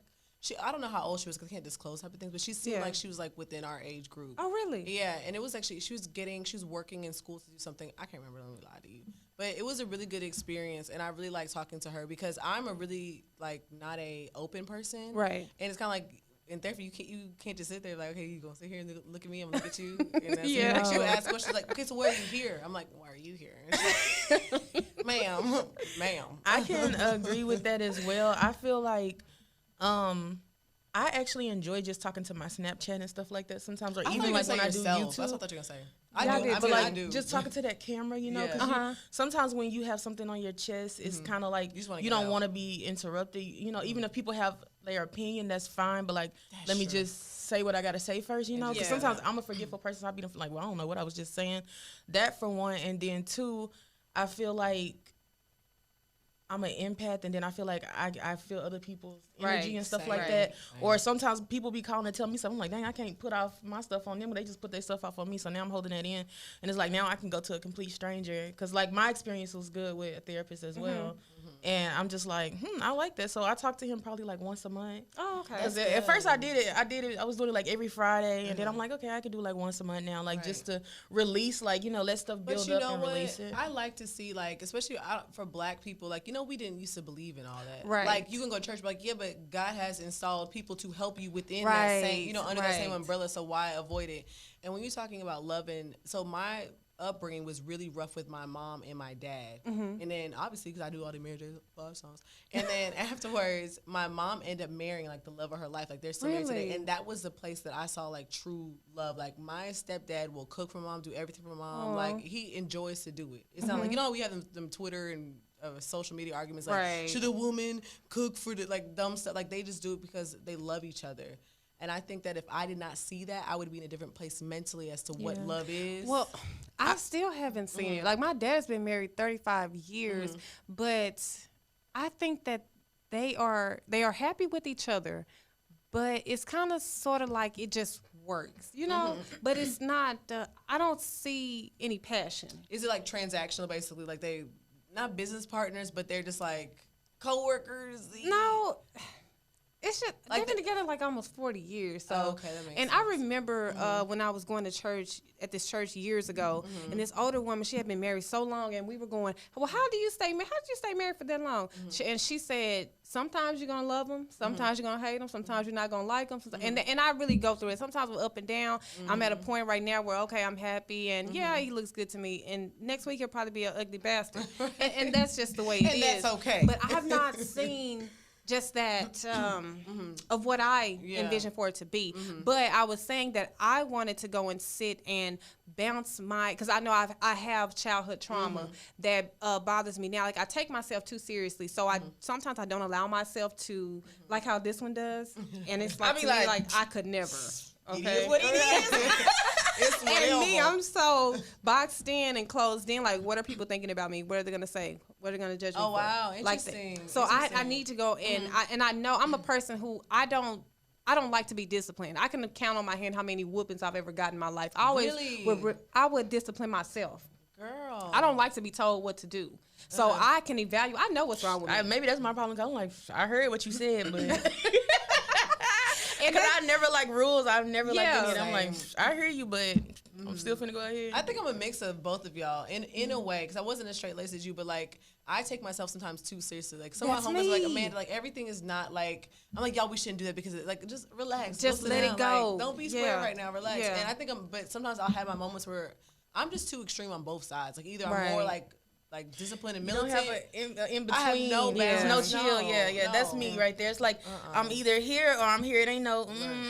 I don't know how old she was because I can't disclose type of things, but she seemed like she was like within our age group. Oh, really? Yeah, and it was actually, she was working in school to do something. I can't remember, let me lie to you. But it was a really good experience, and I really like talking to her because I'm a really, like, not a open person. Right. And it's kind of like, in therapy, you can't just sit there like, okay, you gonna sit here and look at me, I'm gonna look at you. And that's Yeah. like, she would ask questions like, okay, so why are you here? I'm like, why are you here? And she's like, ma'am. I can agree with that as well. I feel like I actually enjoy just talking to my Snapchat and stuff like that sometimes, or even like when I do YouTube. That's what I thought you were gonna say. I do. Just talking to that camera, you know, because sometimes when you have something on your chest, it's kind of like you don't want to be interrupted. You know, even if people have their opinion, that's fine. But like, let me just say what I gotta say first, you know, because sometimes I'm a forgetful person. I'll be like, well, I don't know what I was just saying. That for one, and then 2, I feel like I'm an empath, and then I feel like I feel other people's energy and stuff like that. Or sometimes people be calling and tell me something. I'm like, dang, I can't put off my stuff on them, but they just put their stuff off on me. So now I'm holding that in, and it's like now I can go to a complete stranger because like my experience was good with a therapist as well, and I'm just like, I like that. So I talk to him probably like once a month. Oh, okay. Because at first I did it. I was doing it like every Friday, and then I'm like, okay, I could do like once a month now, like just to release, like, you know, let stuff build up and release it. I like to see, like, especially for Black people, like, you know, we didn't used to believe in all that. Right. Like, you can go to church, but like, yeah, but God has installed people to help you within that same, you know, under that same umbrella. So why avoid it? And when you're talking about loving, so my upbringing was really rough with my mom and my dad. And then obviously, because I do all the Mary J. Blige songs. And then afterwards, my mom ended up marrying like the love of her life. Like, they're still married today. And that was the place that I saw like true love. Like, my stepdad will cook for mom, do everything for mom. Like, he enjoys to do it. It's not like, you know, we have them Twitter and social media arguments like, should a woman cook for the, like, dumb stuff? Like, they just do it because they love each other. And I think that if I did not see that, I would be in a different place mentally as to what love is. Well, I still haven't seen it. Like, my dad's been married 35 years, but I think that they are happy with each other, but it's kind of sort of like it just works, you know? But it's not, I don't see any passion. Is it like transactional, basically? Like, they, not business partners, but they're just like co-workers? No. It's just, like, they've been together like almost 40 years. So, okay, that makes and sense. I remember when I was going to church, at this church years ago, and this older woman, she had been married so long, and we were going, well, how did you stay married for that long? And she said, sometimes you're going to love them, sometimes you're going to hate them, sometimes you're not going to like them. And I really go through it. Sometimes we're up and down. I'm at a point right now where, okay, I'm happy, and yeah, he looks good to me. And next week, he'll probably be an ugly bastard. and that's just the way it is. And that's okay. But I have not seen just that of what I envisioned for it to be. But I was saying that I wanted to go and sit and bounce because I know I have childhood trauma that bothers me now. Like, I take myself too seriously, so sometimes I don't allow myself to, like how this one does, and it's like, I could never. Okay. It is what it is. It's and me, I'm so boxed in and closed in. Like, what are people thinking about me? What are they gonna say? What are they gonna judge me for? Oh, wow, Like interesting. So I need to go in, and I know I'm a person who I don't like to be disciplined. I can count on my hand how many whoopings I've ever gotten in my life. I always I would discipline myself. Girl, I don't like to be told what to do. So I can evaluate. I know what's wrong with me. Maybe that's my problem. 'Cause I'm like, I heard what you said, but. Because I never like rules. I've never like any. I'm like, I hear you, but I'm still finna go ahead. I think I'm a mix of both of y'all in a way, because I wasn't as straight laced as you, but like, I take myself sometimes too seriously. Like, some of my homies are like, Amanda, like, everything is not like, I'm like, y'all, we shouldn't do that because like, just relax, just let it go. Like, don't be square right now, relax. And I think but sometimes I'll have my moments where I'm just too extreme on both sides. Like, either I'm more like disciplined and militant. You don't have in between. I have no balance. No chill. No. That's me right there. It's like I'm either here or I'm here. It ain't no.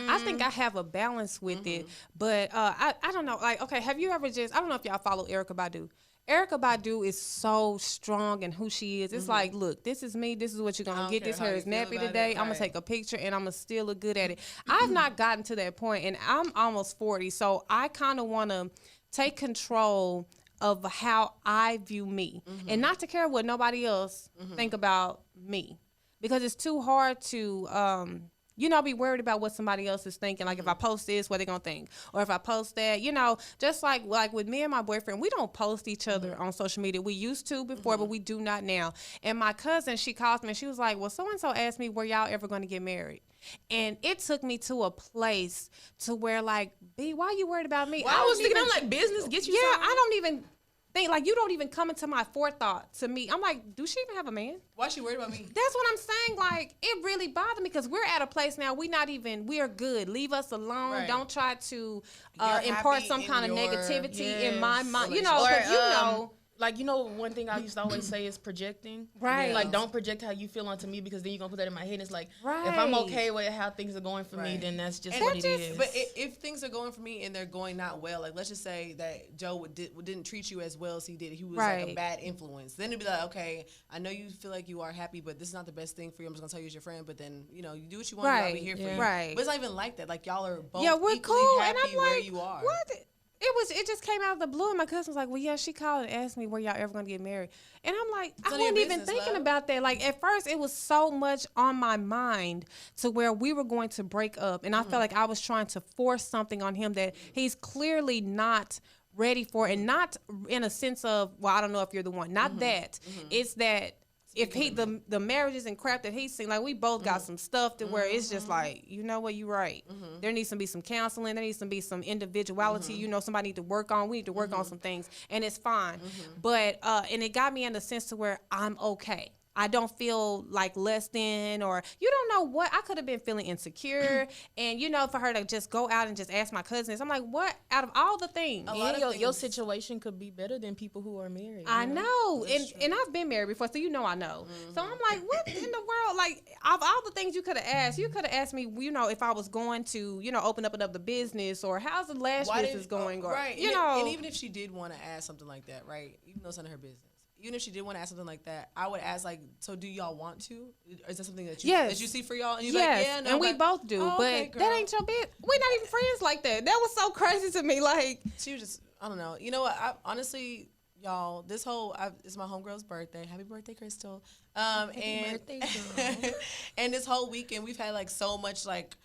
I think I have a balance with it, but I don't know. Like, okay, have you ever I don't know if y'all follow Erykah Badu. Erykah Badu is so strong in who she is. It's like, look, this is me. This is what you're gonna get. This hair is nappy today. I'm gonna take a picture and I'm gonna still look good at it. I've not gotten to that point, and I'm almost 40, so I kind of want to take control of how I view me, and not to care what nobody else think about me, because it's too hard to be worried about what somebody else is thinking. Like if I post this, what they gonna think, or if I post that, just like with me and my boyfriend, we don't post each other on social media. We used to before, but we do not now. And my cousin, she called me and she was like, well, so and so asked me, were y'all ever going to get married? And it took me to a place to where like, B, why you worried about me? Well, I was thinking, I'm like, business gets you. Yeah, something. I don't even think, like, you don't even come into my forethought to me. I'm like, do she even have a man? Why is she worried about me? That's what I'm saying. Like, it really bothered me because we're at a place now, we are good. Leave us alone. Right. Don't try to You're impart happy some in kind of your- negativity in my mind. Or, like, one thing I used to always say is projecting. Right. Like, don't project how you feel onto me because then you're going to put that in my head. It's like, Right. if I'm okay with how things are going for me, then that's just what it is. But if things are going for me and they're going not well, like let's just say that Joe didn't treat you as well as he did. He was like a bad influence. Then it'd be like, okay, I know you feel like you are happy, but this is not the best thing for you. I'm just going to tell you as your friend. But then, you do what you want. I'll be here for you. Right. But it's not even like that. Like y'all are both we're equally cool. happy And I'm like, where you are. What? It just came out of the blue, and my cousin was like, well, yeah, she called and asked me, were y'all ever going to get married? And I'm like, I wasn't even thinking about that. Like, at first, it was so much on my mind to where we were going to break up, and I felt like I was trying to force something on him that he's clearly not ready for, and not in a sense of, well, I don't know if you're the one. Not that. It's that if the marriages and crap that he's seen, like we both got some stuff to where it's just like, you know what, you're right. There needs to be some counseling. There needs to be some individuality. Somebody need to work on. We need to work on some things, and it's fine. But and it got me in the sense to where I'm okay. I don't feel like less than, or you don't know what I could have been feeling insecure. And for her to just go out and just ask my cousins, I'm like, what? Out of all the things, your situation could be better than people who are married. I know, and I've been married before, so I know. So I'm like, what in the world? Like, of all the things you could have asked me, if I was going to, open up another business, or how's the lash business going, or right? And even if she did want to ask something like that, right? Even though it's none of her business. Even if she did want to ask something like that, I would ask, like, so do y'all want to? Is that something that you see for y'all? And you're like, yeah, no. And we both do, okay, but that ain't your business. We're not even friends like that. That was so crazy to me. Like, she was just, I don't know. You know what? Honestly, y'all, it's my homegirl's birthday. Happy birthday, Crystal. Happy birthday, girl. And this whole weekend, we've had, like, so much, like,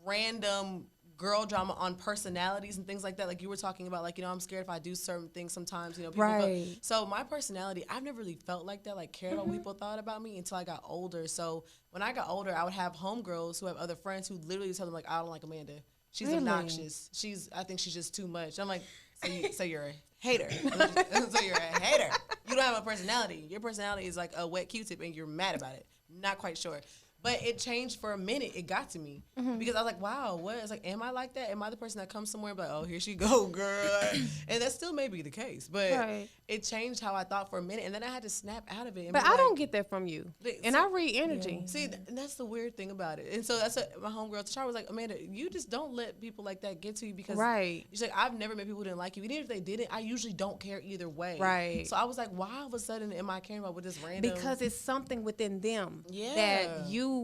random girl drama on personalities and things like that. Like you were talking about, like, I'm scared if I do certain things sometimes, people right. So my personality, I've never really felt like that, like cared what people thought about me until I got older. So when I got older, I would have homegirls who have other friends who literally tell them, like, I don't like Amanda. She's obnoxious. I think she's just too much. I'm like, so you're a hater. So you're a hater. You don't have a personality. Your personality is like a wet Q-tip and you're mad about it. Not quite sure. But it changed for a minute. It got to me because I was like, wow, what? It's like, am I like that? Am I the person that comes somewhere and be like, oh, here she go, girl? And that still may be the case. But it changed how I thought for a minute. And then I had to snap out of it. And but I don't get that from you. And I read energy. Yeah. See, and that's the weird thing about it. And so that's what my homegirl Tashara was like, Amanda, you just don't let people like that get to you because she's like, I've never met people who didn't like you. Even if they didn't, I usually don't care either way. Right. So I was like, why all of a sudden am I caring about what this random? Because it's something within them that you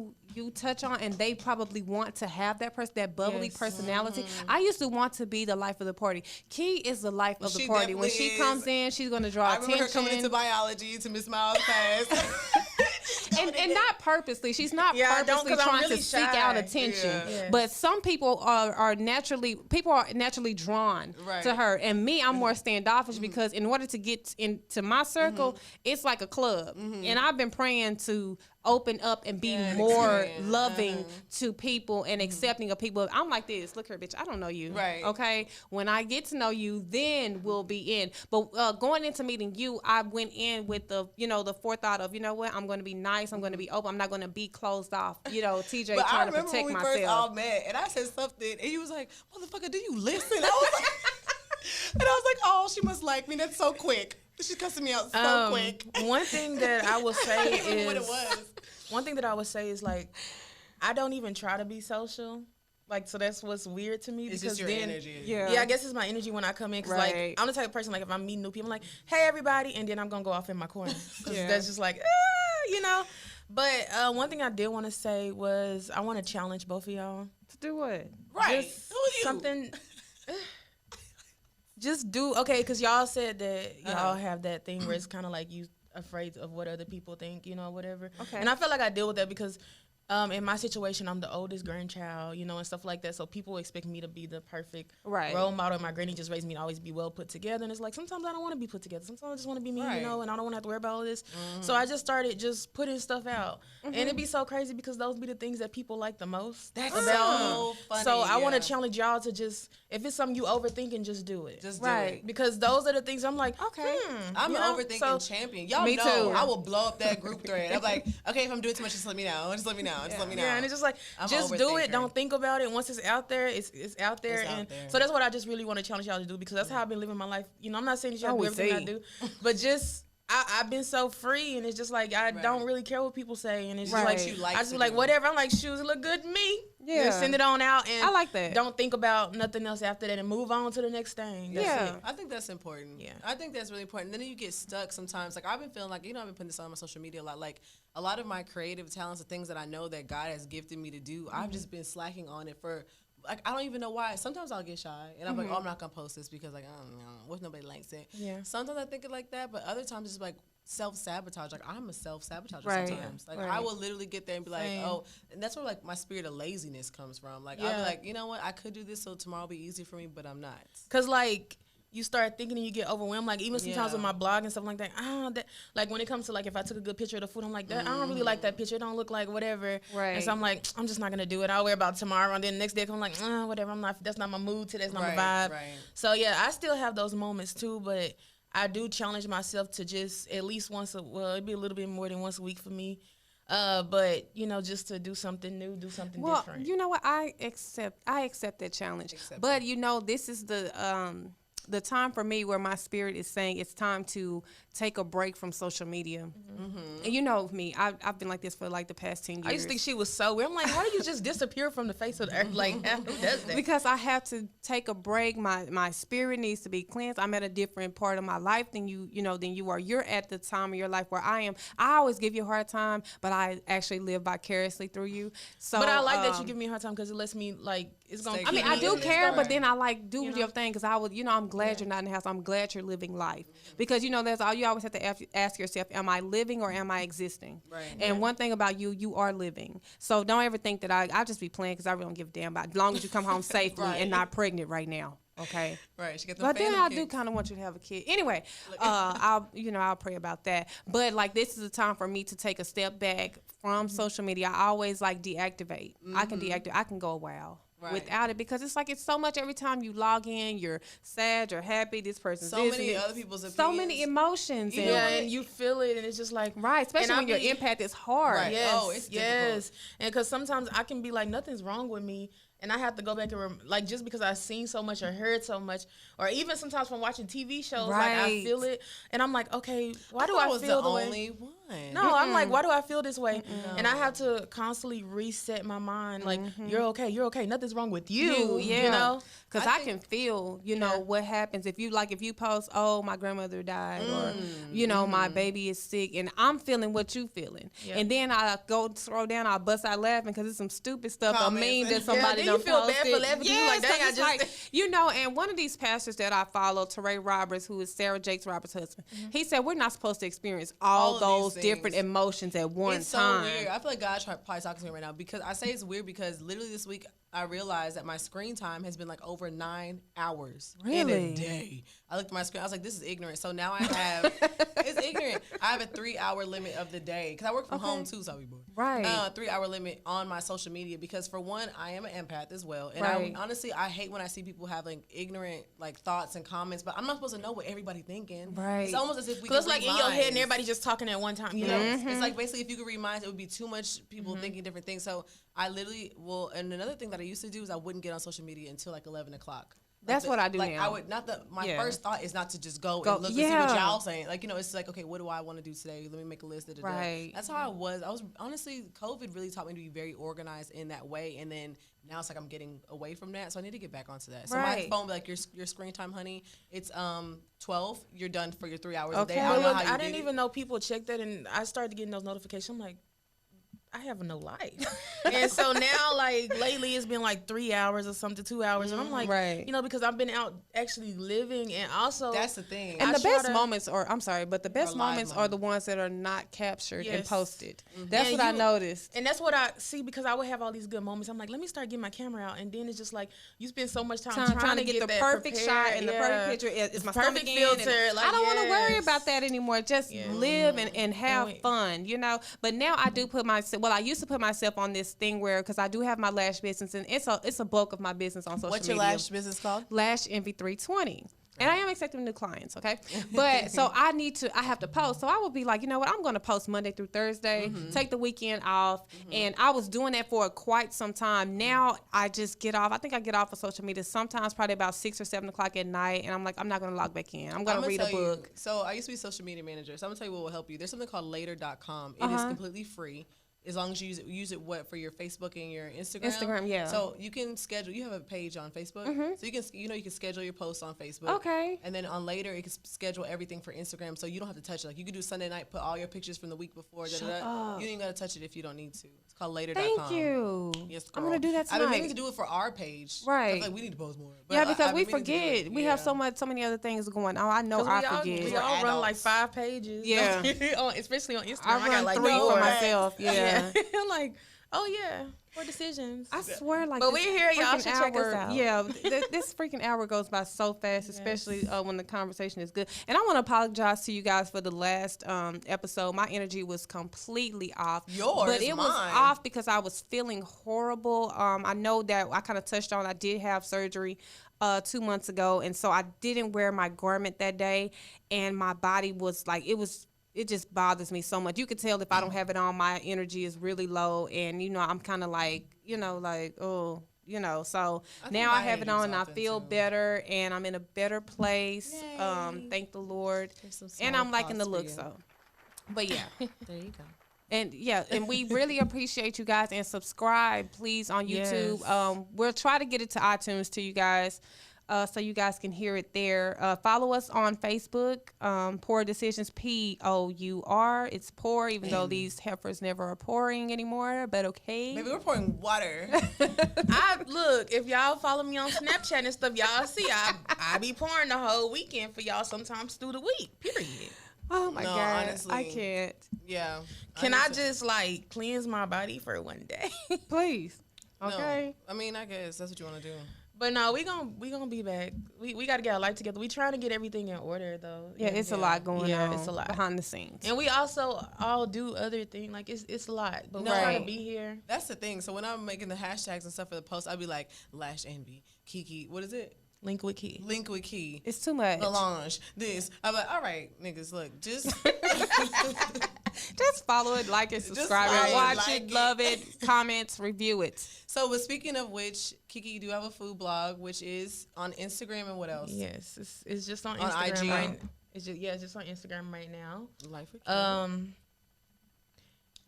touch on, and they probably want to have that person, that bubbly personality. I used to want to be the life of the party. Key is the life of the party. When she comes in, she's going to draw attention. I remember her coming into biology to Miss Miles' class. and not purposely. She's not purposely trying to seek out attention. Yeah. But some people are naturally drawn to her. And me, I'm more standoffish because in order to get into my circle, it's like a club. And I've been praying to open up and be more loving to people and accepting of people. I'm like this. Look here, bitch. I don't know you. Right. Okay. When I get to know you, then we'll be in. But going into meeting you, I went in with the forethought of, what? I'm going to be nice. I'm going to be open. I'm not going to be closed off. TJ but trying I to protect myself. When we first all met, and I said something, and he was like, "Motherfucker, do you listen?" I was like, and I was like, "Oh, she must like me. That's so quick. She's cussing me out so quick." One thing that I will say is what it was. One thing that I would say is, like, I don't even try to be social. Like, so that's what's weird to me. It's because just your energy. Yeah, I guess it's my energy when I come in. Because, like, I'm the type of person, like, if I'm meeting new people, I'm like, hey, everybody. And then I'm going to go off in my corner. Because that's just like, But one thing I did want to say was I want to challenge both of y'all. To do what? Right. Just something. Just do, because y'all said that y'all have that thing where it's kind of like you afraid of what other people think, whatever. Okay. And I feel like I deal with that because In my situation, I'm the oldest grandchild, you know, and stuff like that. So people expect me to be the perfect role model. My granny just raised me to always be well put together. And it's like, sometimes I don't want to be put together. Sometimes I just want to be me, you know, and I don't want to have to worry about all this. So I just started just putting stuff out. And it'd be so crazy because those be the things that people like the most. That's so funny. So I want to challenge y'all to just, if it's something you overthinking, just do it. Just do it. Because those are the things I'm like, okay. I'm an overthinking champion. Y'all know too. I will blow up that group thread. I'm like, okay, if I'm doing too much, just let me know. Just let me know. Just let me know. Yeah, and it's just like, just do it. Don't think about it. Once it's out there, it's out there. So that's what I just really want to challenge y'all to do, because that's how I've been living my life. You know, I'm not saying that y'all do everything I do, but just I've been so free, and it's just like I don't really care what people say, and it's just like I just be like, whatever. I'm like, shoes look good to me. Yeah, just send it on out, and I like that. Don't think about nothing else after that, and move on to the next thing. That's it. I think that's important. Yeah, I think that's really important. Then you get stuck sometimes. Like I've been feeling like, you know, I've been putting this on my social media a lot. Like a lot of my creative talents, the things that I know that God has gifted me to do, I've just been slacking on it for. Like, I don't even know why. Sometimes I'll get shy, and I'm like, oh, I'm not going to post this because, like, I don't know, what if nobody likes it? Yeah. Sometimes I think it like that, but other times it's like self-sabotage. Like, I'm a self-sabotager sometimes. Like, I will literally get there and be like, oh, and that's where, like, my spirit of laziness comes from. Like, I'll be like, you know what? I could do this so tomorrow will be easy for me, but I'm not. Because, like, you start thinking and you get overwhelmed. Like, even sometimes with my blog and stuff like that, like, when it comes to, like, if I took a good picture of the food, I'm like, that, I don't really like that picture. It don't look like whatever. Right. And so I'm like, I'm just not going to do it. I'll worry about it tomorrow. And then the next day, I'm like, whatever. That's not my mood today. That's not my vibe. Right. So, yeah, I still have those moments, too. But I do challenge myself to just at least it'd be a little bit more than once a week for me. But, you know, just to do something new, do something different. Well, you know what? I accept that challenge. But, you know, this is the time for me where my spirit is saying it's time to take a break from social media. And you know me, I've been like this for like the past 10 years. I used to think she was so weird. I'm like, how do you just disappear from the face of the earth? Like, who does that? Because I have to take a break. My spirit needs to be cleansed. I'm at a different part of my life than you are. You're at the time of your life where I am. I always give you a hard time, but I actually live vicariously through you. So, but I like that you give me a hard time because it lets me, like, it's going to I mean, I do care, but then I like do your thing because I'm glad you're not in the house. I'm glad you're living life. Because, you know, that's all you always have to ask yourself, am I living or am I existing? Right. And one thing about you are living. So don't ever think that I just be playing because I really don't give a damn about it. As long as you come home safely and not pregnant right now. Okay. Right. She gets but then I do kind of want you to have a kid. Anyway, I'll pray about that. But like this is a time for me to take a step back from social media. I always like deactivate. I can deactivate. I can go a while. Right. Without it, because it's like it's so much every time you log in, you're sad, you're happy, this person's so many other people's opinions. So many emotions. And you feel it, and it's just like especially when your empath is hard. Right. Yes, it's difficult. And because sometimes I can be like, nothing's wrong with me. And I have to go back and like just because I've seen so much or heard so much, or even sometimes from watching TV shows, like I feel it, and I'm like, okay, why do I feel the way? Only one. No, I'm like, why do I feel this way? And I have to constantly reset my mind. Like, you're okay. Nothing's wrong with you. You know, because I can feel, you know, what happens if you post, oh, my grandmother died, or you know, my baby is sick, and I'm feeling what you feeling, and then I go throw down, I bust out laughing because it's some stupid stuff, a meme that somebody. You feel bad for laughing. Yes, like, dang, I just like, you know, and one of these pastors that I follow, Teray Roberts, who is Sarah Jakes Roberts' husband, he said we're not supposed to experience all those different emotions at one time. It's so weird. I feel like God probably talking to me right now because I say it's weird because literally this week I realized that my screen time has been like over 9 hours in a day. I looked at my screen. I was like, this is ignorant. So now I have, it's ignorant. I have a 3-hour limit of the day because I work from home too, so people. Right. 3-hour limit on my social media because for one, I am an empath as well. And I honestly, I hate when I see people have like ignorant like thoughts and comments, but I'm not supposed to know what everybody's thinking. Right. It's almost as if we it's like in your head and everybody's just talking at one time. You know? It's like basically if you could read minds, it would be too much people thinking different things. So I literally will, and another thing that I used to do is I wouldn't get on social media until like 11 o'clock. That's what I do like now. I would my first thought is not to just go and look and see what y'all saying. Like, you know, it's like, okay, what do I want to do today? Let me make a list. Right. That's how I was. Honestly, COVID really taught me to be very organized in that way. And then now it's like I'm getting away from that. So I need to get back onto that. So my phone be like, your screen time, honey, it's 12. You're done for your 3 hours a day. I didn't even know people check that, and I started getting those notifications. I'm like, I have no life. And so now, like, lately it's been like 3 hours or something, 2 hours. And I'm like, right. you know, because I've been out actually living, and also. That's the thing. And the best moments are, I'm sorry, but the best moments are the ones that are not captured and posted. That's what I noticed. And that's what I see, because I would have all these good moments. I'm like, let me start getting my camera out. And then it's just like, you spend so much time trying to get the perfect shot and the perfect picture. It's my perfect filter. Like, I don't want to worry about that anymore. Just live and have fun, you know. But now I do put myself, well, I used to put myself on this thing where, because I do have my lash business, and it's a bulk of my business on social media. What's your lash business called? Lash Envy 320. And I am accepting new clients, okay? But so I have to post. So I will be like, you know what? I'm going to post Monday through Thursday, take the weekend off. And I was doing that for quite some time. Now I just get off. I think I get off of social media sometimes probably about 6 or 7 o'clock at night. And I'm like, I'm not going to log back in. I'm going to read a book. So I used to be a social media manager. So I'm going to tell you what will help you. There's something called later.com. It is completely free. As long as you use it for your Facebook and your Instagram. Instagram, yeah. So you can schedule. You have a page on Facebook, so you can schedule your posts on Facebook. Okay. And then on later, it can schedule everything for Instagram, so you don't have to touch it. Like you can do Sunday night, put all your pictures from the week before. You ain't gotta touch it if you don't need to. It's called later.com. Thank you. Yes, girl. I'm gonna do that tonight. I've been meaning to do it for our page. Right. Like we need to post more. But Yeah, because we forget. We have so many other things going on. I know I forget. We all run like 5 pages. Yeah. Especially on Instagram. I got like 3 for myself. Yeah. I'm like, oh yeah, Pour Decisions. I swear, like. But we're here, y'all should check us out. Yeah, this freaking hour goes by so fast, especially when the conversation is good. And I want to apologize to you guys for the last episode. My energy was completely off. But it was off because I was feeling horrible. I know that I kind of touched on. I did have surgery 2 months ago, and so I didn't wear my garment that day, and my body was like it just bothers me so much. You could tell if I don't have it on, my energy is really low. And, you know, I'm kind of like, oh, so now I have it on and I feel better and I'm in a better place. Thank the Lord. And I'm liking the look, so. But, yeah. There you go. And, yeah, and we really appreciate you guys. And subscribe, please, on YouTube. Yes. We'll try to get it to iTunes to you guys. So you guys can hear it there. Follow us on Facebook, Pour Decisions, Pour. It's pour, even though these heifers never are pouring anymore, but okay. Maybe we're pouring water. Look, if y'all follow me on Snapchat and stuff, y'all see I be pouring the whole weekend for y'all sometimes through the week, period. Oh, my God. Honestly, I can't. Yeah. Can I just, like, cleanse my body for one day? Please. Okay. No, I mean, I guess that's what you want to do. But no, we gonna be back. We got to get our life together. We trying to get everything in order though. Yeah, it's a lot going on. It's a lot behind the scenes. And we also all do other things. Like it's a lot. But we're trying to be here. That's the thing. So when I'm making the hashtags and stuff for the post, I'll be like Lash Envy, Kiki. What is it? Link with Key. Link with Key. It's too much. Melange. This. I'm like, all right, niggas, look, just just follow it, like it, subscribe it, watch it, love it, comments, review it. So, but speaking of which, Kiki, you do have a food blog, which is on Instagram and what else? Yes, it's just on Instagram. IG. Right, it's just on Instagram right now. Life with Kiki.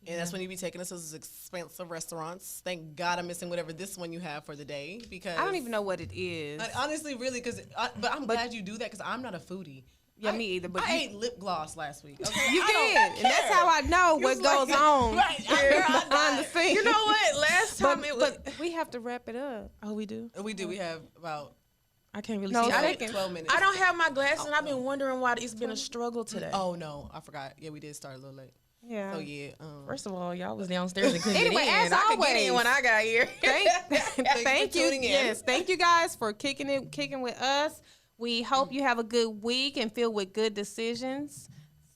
And that's when you be taking us to those expensive restaurants. Thank God I'm missing whatever this one you have for the day, because I don't even know what it is. Honestly, really, but I'm glad you do that because I'm not a foodie. Yeah, me either. But I ate lip gloss last week. Okay? You did, and that's how I know what goes on behind the scenes. You know what? Last time but we have to wrap it up. Oh, we do. We do. We have about. I can't really see. 12 minutes. I don't have my glasses, and I've been wondering why it's been a struggle today. Oh no, I forgot. Yeah, we did start a little late. Yeah. So yeah. First of all, y'all was downstairs and couldn't anyway, get in. as I always, could get in when I got here. Thank you. Yes, thank you guys for kicking with us. We hope you have a good week and filled with good decisions.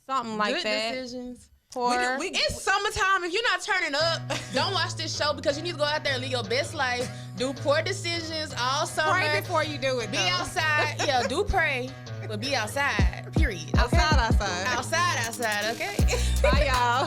Something like that. Good decisions. It's summertime. If you're not turning up, don't watch this show because you need to go out there and live your best life. Do poor decisions all summer. Pray before you do it. Be outside. Yeah, do pray, but be outside. Period. Okay? Outside. Outside. Okay. Bye, y'all.